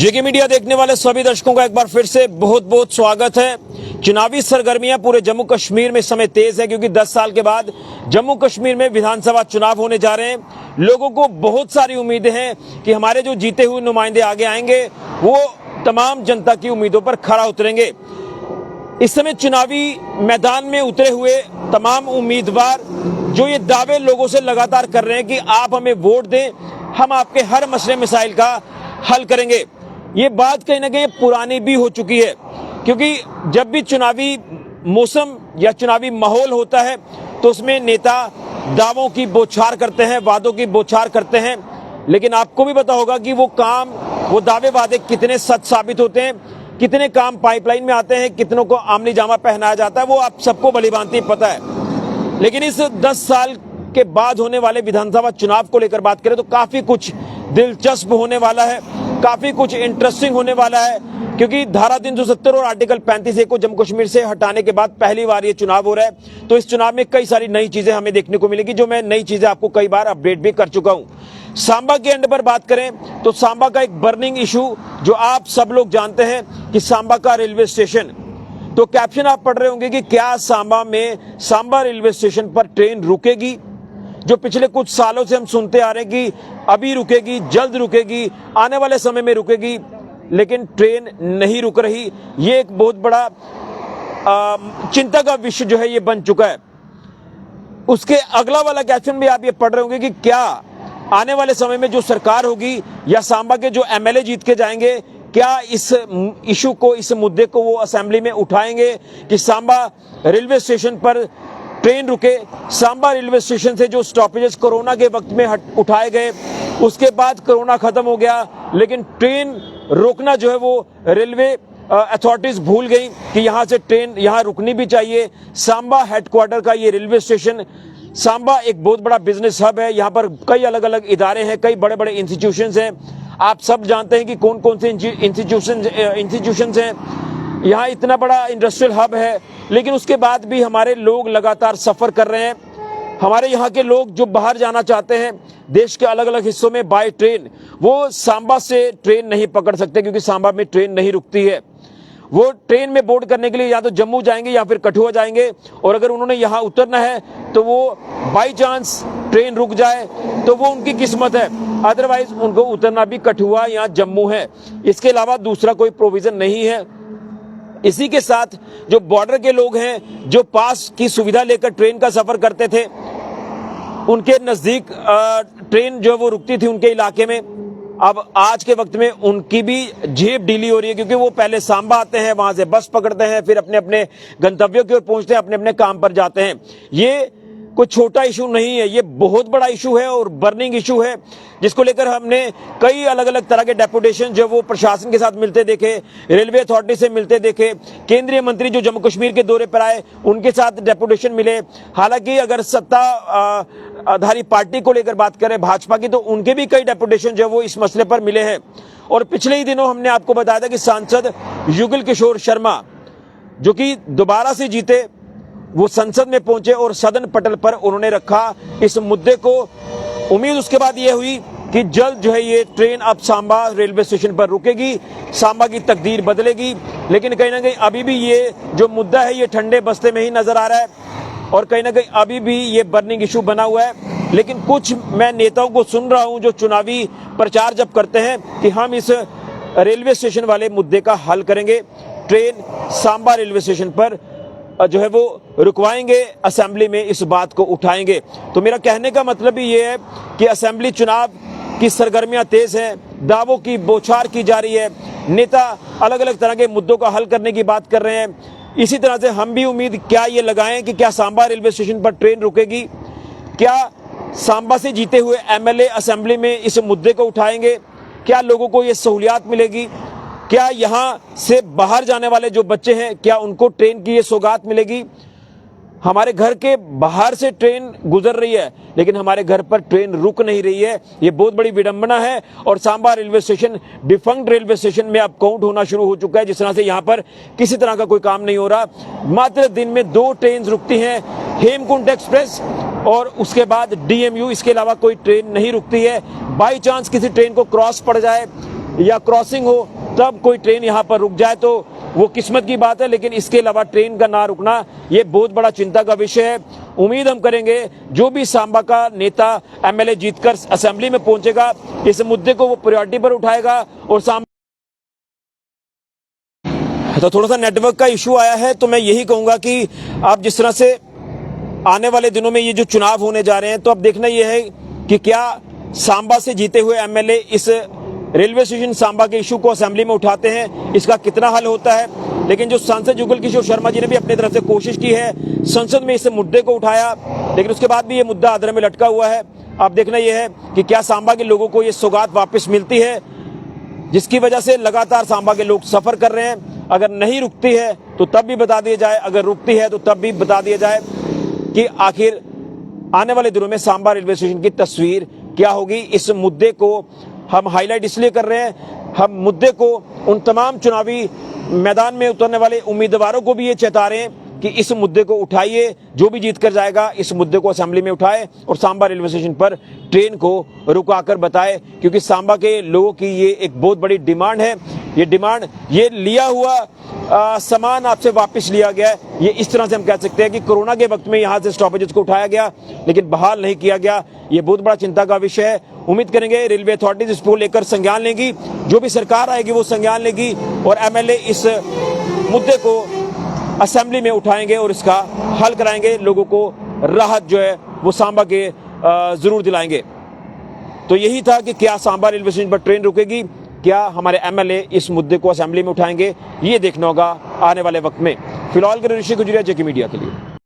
जेके media देखने वाले सभी दर्शकों का एक बार फिर से बहुत बहुत स्वागत है। चुनावी सरगर्मियां पूरे जम्मू कश्मीर में इस समय तेज है क्योंकि 10 साल के बाद जम्मू कश्मीर में विधानसभा चुनाव होने जा रहे हैं। लोगों को बहुत सारी उम्मीदें हैं कि हमारे जो जीते हुए नुमाइंदे आगे आएंगे वो तमाम जनता की उम्मीदों पर खरा उतरेंगे। इस समय चुनावी मैदान में उतरे हुए तमाम उम्मीदवार जो ये दावे लोगों से लगातार कर रहे हैं कि आप हमें वोट दें, हम आपके हर मसले मसाइल का हल करेंगे, ये बात कहीं ना कहीं पुरानी भी हो चुकी है। क्योंकि जब भी चुनावी मौसम या चुनावी माहौल होता है तो उसमें नेता दावों की बौछार करते हैं, वादों की बौछार करते हैं, लेकिन आपको भी पता होगा कि वो दावे वादे कितने सच साबित होते हैं, कितने काम पाइपलाइन में आते हैं, कितनों को आमनी जामा पहनाया जाता है, वो आप सबको भलीभांति पता है। लेकिन इस 10 साल के बाद होने वाले विधानसभा चुनाव को लेकर बात करें तो काफी कुछ दिलचस्प होने वाला है, काफी कुछ इंटरेस्टिंग होने वाला है। क्योंकि धारा 370 और आर्टिकल 35A को जम्मू कश्मीर से हटाने के बाद पहली बार ये चुनाव हो रहा है, तो इस चुनाव में कई सारी नई चीजें हमें देखने को मिलेगी, जो मैं नई चीजें आपको कई बार अपडेट भी कर चुका हूं। सांबा के एंड पर बात करें तो सांबा का एक बर्निंग इशू जो आप सब लोग जानते हैं कि सांबा का रेलवे स्टेशन, तो कैप्शन आप पढ़ रहे होंगे कि क्या सांबा रेलवे स्टेशन पर ट्रेन रुकेगी। जो पिछले कुछ सालों से हम सुनते आ रहे हैं कि अभी रुकेगी, जल्द रुकेगी, आने वाले समय में रुकेगी, लेकिन ट्रेन नहीं रुक रही। ये एक बहुत बड़ा चिंता का विषय जो है ये बन चुका है। उसके अगला वाला कैप्शन भी आप ये पढ़ रहे होंगे कि क्या आने वाले समय में जो सरकार होगी या सांबा के जो एमएलए जीत के जाएंगे, क्या इस इशू को, इस मुद्दे को वो असेंबली में उठाएंगे कि सांबा रेलवे स्टेशन पर ट्रेन रुके। सांबा रेलवे स्टेशन से जो स्टॉपेजेस कोरोना के वक्त में उठाए गए, उसके बाद कोरोना खत्म हो गया, लेकिन ट्रेन रोकना जो है वो रेलवे अथॉरिटीज भूल गई कि यहाँ से ट्रेन यहाँ रुकनी भी चाहिए। सांबा हेडक्वार्टर का ये रेलवे स्टेशन, सांबा एक बहुत बड़ा बिजनेस हब है, यहाँ पर कई अलग अलग इदारे हैं, कई बड़े बड़े इंस्टीट्यूशंस हैं। आप सब जानते हैं कि कौन कौन से इंस्टीट्यूशंस हैं। यहाँ इतना बड़ा इंडस्ट्रियल हब है, लेकिन उसके बाद भी हमारे लोग लगातार सफर कर रहे हैं। हमारे यहाँ के लोग जो बाहर जाना चाहते हैं देश के अलग अलग हिस्सों में बाय ट्रेन, वो सांबा से ट्रेन नहीं पकड़ सकते क्योंकि सांबा में ट्रेन नहीं रुकती है। वो ट्रेन में बोर्ड करने के लिए या तो जम्मू जाएंगे या फिर कठुआ जाएंगे, और अगर उन्होंने यहाँ उतरना है तो वो बाई चांस ट्रेन रुक जाए तो वो उनकी किस्मत है, अदरवाइज उनको उतरना भी कठुआ या जम्मू है। इसके अलावा दूसरा कोई प्रोविजन नहीं है। इसी के साथ जो बॉर्डर के लोग हैं, जो पास की सुविधा लेकर ट्रेन का सफर करते थे, उनके नजदीक ट्रेन जो है वो रुकती थी उनके इलाके में, अब आज के वक्त में उनकी भी जेब ढीली हो रही है क्योंकि वो पहले सांबा आते हैं, वहां से बस पकड़ते हैं, फिर अपने अपने गंतव्यों की ओर पहुंचते हैं, अपने अपने काम पर जाते हैं। ये कोई छोटा इशू नहीं है, ये बहुत बड़ा इशू है और बर्निंग इशू है, जिसको लेकर हमने कई अलग अलग तरह के डेपुटेशन जो वो प्रशासन के साथ मिलते देखे, रेलवे अथॉरिटी से मिलते देखे, केंद्रीय मंत्री जो जम्मू कश्मीर के दौरे पर आए उनके साथ डेपुटेशन मिले। हालांकि अगर सत्ता आधारी पार्टी को लेकर बात करें भाजपा की, तो उनके भी कई डेपुटेशन जो वो इस मसले पर मिले हैं। और पिछले ही दिनों हमने आपको बताया था कि सांसद युगल किशोर शर्मा जो कि दोबारा से जीते, वो संसद में पहुंचे और सदन पटल पर उन्होंने रखा इस मुद्दे को। उम्मीद उसके बाद ये हुई कि जल्द जो है ये ट्रेन अब सांबा रेलवे स्टेशन पर रुकेगी, सांबा की तकदीर बदलेगी। लेकिन कहीं ना कहीं अभी भी ये जो मुद्दा है ये ठंडे बस्ते में ही नजर आ रहा है और कहीं ना कहीं अभी भी ये बर्निंग इशू बना हुआ है। लेकिन कुछ मैं नेताओं को सुन रहा हूं जो चुनावी प्रचार जब करते हैं कि हम इस रेलवे स्टेशन वाले मुद्दे का हल करेंगे, ट्रेन सांबा रेलवे स्टेशन पर जो है वो रुकवाएंगे, असेंबली में इस बात को उठाएंगे। तो मेरा कहने का मतलब ही ये है कि असेंबली चुनाव की सरगर्मियां तेज हैं, दावों की बौछार की जा रही है, नेता अलग अलग तरह के मुद्दों का हल करने की बात कर रहे हैं। इसी तरह से हम भी उम्मीद क्या ये लगाएं कि क्या सांबा रेलवे स्टेशन पर ट्रेन रुकेगी, क्या सांबा से जीते हुए एमएलए असेंबली में इस मुद्दे को उठाएंगे, क्या लोगों को ये सहूलियात मिलेगी, क्या यहाँ से बाहर जाने वाले जो बच्चे हैं क्या उनको ट्रेन की ये सौगात मिलेगी। हमारे घर के बाहर से ट्रेन गुजर रही है लेकिन हमारे घर पर ट्रेन रुक नहीं रही है, ये बहुत बड़ी विडंबना है। और Samba railway station defunct railway station में अब काउंट होना शुरू हो चुका है, जिस तरह से यहाँ पर किसी तरह का कोई काम नहीं हो रहा। मात्र दिन में 2 ट्रेन रुकती हैं, हेमकुंट एक्सप्रेस और उसके बाद डीएमयू, इसके अलावा कोई ट्रेन नहीं रुकती है। बाई चांस किसी ट्रेन को क्रॉस पड़ जाए या क्रॉसिंग हो तब कोई ट्रेन यहाँ पर रुक जाए तो वो किस्मत की बात है, लेकिन इसके अलावा ट्रेन का ना रुकना ये बहुत बड़ा चिंता का विषय है। उम्मीद हम करेंगे जो भी सांबा का नेता एमएलए जीतकर असेंबली में पहुंचेगा इस मुद्दे को वो प्रायोरिटी पर उठाएगा। और तो थोड़ा सा नेटवर्क का इशू आया है, तो मैं यही कहूंगा कि आप जिस तरह से आने वाले दिनों में ये जो चुनाव होने जा रहे हैं, तो अब देखना यह है कि क्या सांबा से जीते हुए एमएलए इस रेलवे स्टेशन सांबा के इशू को असेंबली में उठाते हैं, इसका कितना हल होता है। लेकिन जो सांसद जुगल किशोर शर्मा जी ने भी अपनी तरफ से कोशिश की है, संसद में इस मुद्दे को उठाया, लेकिन उसके बाद भी ये मुद्दा अधर में लटका हुआ है। अब देखना यह है कि क्या सांबा के लोगों को ये सौगात वापस मिलती है जिसकी वजह से लगातार सांबा के लोग सफर कर रहे हैं। अगर नहीं रुकती है तो तब भी बता दिया जाए, अगर रुकती है तो तब भी बता दिया जाए कि आखिर आने वाले दिनों में सांबा रेलवे स्टेशन की तस्वीर क्या होगी। इस मुद्दे को हम हाईलाइट इसलिए कर रहे हैं, हम मुद्दे को उन तमाम चुनावी मैदान में उतरने वाले उम्मीदवारों को भी ये चेता रहे हैं कि इस मुद्दे को उठाइए, जो भी जीत कर जाएगा इस मुद्दे को असेंबली में उठाए और सांबा रेलवे स्टेशन पर ट्रेन को रुकाकर बताए, क्योंकि सांबा के लोगों की ये एक बहुत बड़ी डिमांड है। ये डिमांड, ये लिया हुआ सामान आपसे वापस लिया गया है, ये इस तरह से हम कह सकते हैं कि कोरोना के वक्त में यहाँ से स्टॉपेजेस को उठाया गया लेकिन बहाल नहीं किया गया। ये बहुत बड़ा चिंता का विषय है। उम्मीद करेंगे रेलवे अथॉरिटीज इसको लेकर संज्ञान लेंगी, जो भी सरकार आएगी वो संज्ञान लेगी और एमएलए इस मुद्दे को असेंबली में उठाएंगे और इसका हल कराएंगे, लोगों को राहत जो है वो सांबा के जरूर दिलाएंगे। तो यही था कि क्या सांबा रेलवे स्टेशन पर ट्रेन रुकेगी, क्या हमारे एमएलए इस मुद्दे को असेंबली में उठाएंगे, ये देखना होगा आने वाले वक्त में। फिलहाल के ऋषि गुजरिया जेके मीडिया के लिए।